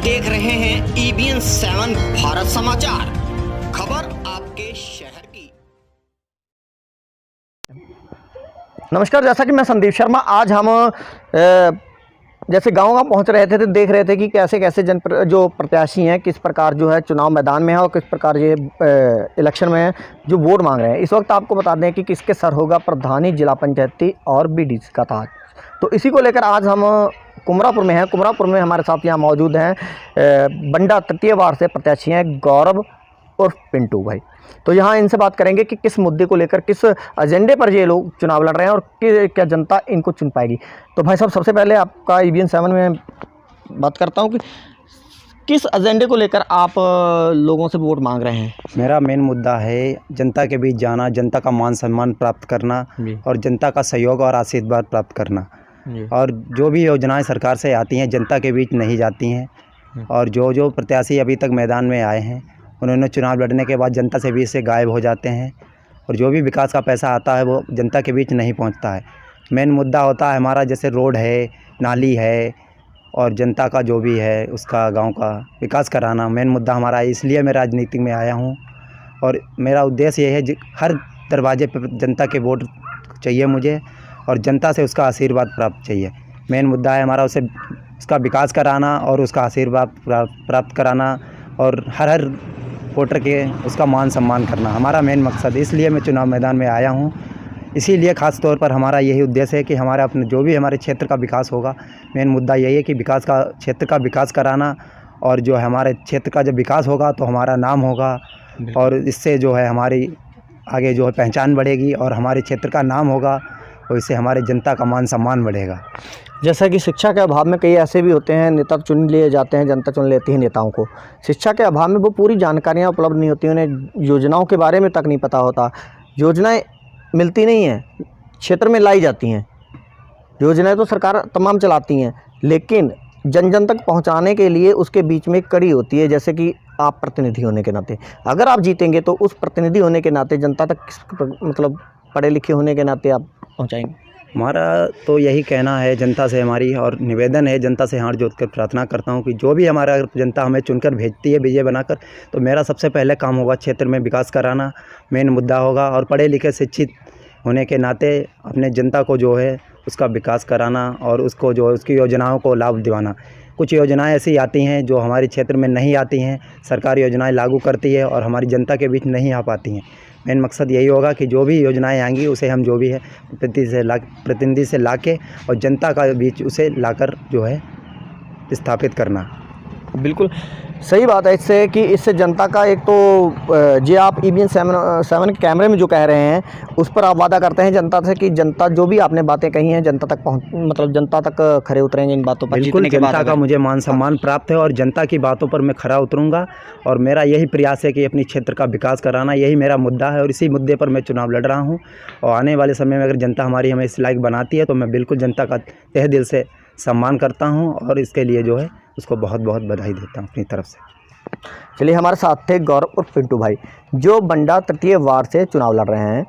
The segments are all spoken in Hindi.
देख रहे हैं EBN 7 भारत समाचार, खबर आपके शहर की। नमस्कार, जैसा कि मैं संदीप शर्मा, आज हम जैसे गांव पहुंच रहे थे तो देख रहे थे कि कैसे कैसे जो प्रत्याशी हैं किस प्रकार जो है चुनाव मैदान में है और किस प्रकार ये इलेक्शन में जो वोट मांग रहे हैं। इस वक्त आपको बता दें कि किसके सर होगा प्रधानी, जिला पंचायती और BDC का ताज। तो इसी को लेकर आज हम कुमरापुर में हैं। कुमरापुर में हमारे साथ यहाँ मौजूद हैं बंडा तृतीय वार्ड से प्रत्याशी हैं गौरव और पिंटू भाई। तो यहाँ इनसे बात करेंगे कि किस मुद्दे को लेकर, किस एजेंडे पर ये लोग चुनाव लड़ रहे हैं और क्या जनता इनको चुन पाएगी। तो भाई साहब, सबसे पहले आपका EBN 7 में बात करता हूँ कि किस एजेंडे को लेकर आप लोगों से वोट मांग रहे हैं। मेरा मेन मुद्दा है जनता के बीच जाना, जनता का मान सम्मान प्राप्त करना और जनता का सहयोग और आशीर्वाद प्राप्त करना। और जो भी योजनाएं सरकार से आती हैं जनता के बीच नहीं जाती हैं। और जो प्रत्याशी अभी तक मैदान में आए हैं उन्होंने चुनाव लड़ने के बाद जनता से बीच से गायब हो जाते हैं और जो भी विकास का पैसा आता है वो जनता के बीच नहीं पहुंचता है। मेन मुद्दा होता है हमारा, जैसे रोड है, नाली है और जनता का जो भी है उसका गांव का विकास कराना मेन मुद्दा हमारा है। इसलिए मैं राजनीति में आया हूं और मेरा उद्देश्य ये है हर दरवाजे पर जनता के वोट चाहिए मुझे और जनता से उसका आशीर्वाद प्राप्त चाहिए। मेन मुद्दा है हमारा उसका विकास कराना और उसका आशीर्वाद प्राप्त कराना और हर वोटर के उसका मान सम्मान करना हमारा मेन मकसद है। इसलिए मैं चुनाव मैदान में आया हूं। इसीलिए ख़ास तौर पर हमारा यही उद्देश्य है कि हमारा अपने जो भी हमारे क्षेत्र का विकास होगा, मेन मुद्दा यही है कि क्षेत्र का विकास कराना। और जो है हमारे क्षेत्र का जब विकास होगा तो हमारा नाम होगा और इससे जो है हमारी आगे जो है पहचान बढ़ेगी और हमारे क्षेत्र का नाम होगा और इससे हमारे जनता का मान सम्मान बढ़ेगा। जैसा कि शिक्षा के अभाव में कई ऐसे भी होते हैं, नेता चुन लिए जाते हैं, जनता चुन लेती है नेताओं को। शिक्षा के अभाव में वो पूरी जानकारियाँ उपलब्ध नहीं होती, उन्हें योजनाओं के बारे में तक नहीं पता होता। योजनाएं मिलती नहीं हैं, क्षेत्र में लाई जाती हैं। योजनाएं तो सरकार तमाम चलाती हैं, लेकिन जन जन तक पहुंचाने के लिए उसके बीच में एक कड़ी होती है। जैसे कि आप प्रतिनिधि होने के नाते, अगर आप जीतेंगे तो उस प्रतिनिधि होने के नाते जनता तक मतलब पढ़े लिखे होने के नाते आप पहुंचाएंगे। हमारा तो यही कहना है जनता से, हमारी और निवेदन है जनता से हाथ जोड़कर प्रार्थना करता हूं कि जो भी हमारा जनता हमें चुनकर भेजती है विजय बनाकर, तो मेरा सबसे पहले काम होगा क्षेत्र में विकास कराना, मेन मुद्दा होगा। और पढ़े लिखे शिक्षित होने के नाते अपने जनता को जो है उसका विकास कराना और उसको जो उसकी योजनाओं को लाभ दिलाना। कुछ योजनाएं ऐसी आती हैं जो हमारे क्षेत्र में नहीं आती हैं, सरकारी योजनाएं लागू करती है और हमारी जनता के बीच नहीं आ पाती हैं। मेन मकसद यही होगा कि जो भी योजनाएं आएंगी उसे हम जो भी है प्रतिनिधि से लाके और जनता का बीच उसे लाकर जो है स्थापित करना। बिल्कुल सही बात है इससे कि इससे जनता का एक तो जो आप EBN 7 के कैमरे में जो कह रहे हैं उस पर आप वादा करते हैं जनता से कि जनता जो भी आपने बातें कही हैं जनता तक मतलब जनता तक खरे उतरेंगे इन बातों पर। बिल्कुल, जनता का मुझे मान सम्मान प्राप्त है और जनता की बातों पर मैं खरा उतरूंगा और मेरा यही प्रयास है कि अपनी क्षेत्र का विकास कराना, यही मेरा मुद्दा है और इसी मुद्दे पर मैं चुनाव लड़ रहा हूँ। और आने वाले समय में अगर जनता हमारी हमें इस लायक बनाती है तो मैं बिल्कुल जनता का तहे दिल से सम्मान करता हूँ और इसके लिए जो है उसको बहुत बहुत बधाई देता हूँ अपनी तरफ से। चलिए, हमारे साथ थे गौरव और पिंटू भाई जो बंडा तृतीय वार्ड से चुनाव लड़ रहे हैं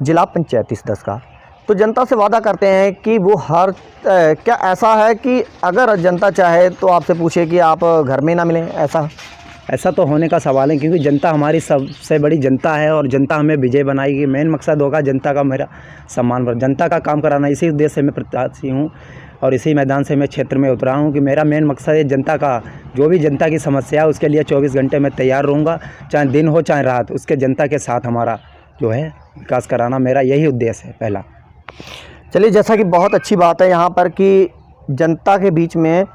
जिला पंचायती सदस्य का। तो जनता से वादा करते हैं कि वो क्या ऐसा है कि अगर जनता चाहे तो आपसे पूछे कि आप घर में ना मिलें, ऐसा तो होने का सवाल है क्योंकि जनता हमारी सबसे बड़ी जनता है और जनता हमें विजय बनाएगी। मेन मकसद होगा जनता का मेरा सम्मान, जनता का काम कराना। इसी उद्देश्य से मैं प्रत्याशी हूँ और इसी मैदान से मैं क्षेत्र में उतरा हूँ कि मेरा मेन मकसद है जनता का जो भी जनता की समस्या है उसके लिए 24 घंटे में तैयार रहूँगा, चाहे दिन हो चाहे रात, उसके जनता के साथ हमारा जो है विकास कराना मेरा यही उद्देश्य है पहला। चलिए, जैसा कि बहुत अच्छी बात है यहाँ पर कि जनता के बीच में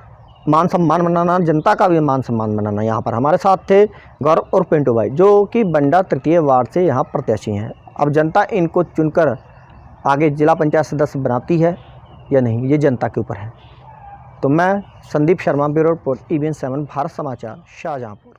मान सम्मान बनाना, जनता का भी मान सम्मान बनाना। यहाँ पर हमारे साथ थे गौरव और पिंटू भाई जो कि बंडा तृतीय वार्ड से यहाँ प्रत्याशी हैं। अब जनता इनको चुनकर आगे जिला पंचायत सदस्य बनाती है या नहीं, ये जनता के ऊपर है। तो मैं Sandeep Sharma, bureau report EBN 7 Bharat समाचार, शाहजहाँपुर।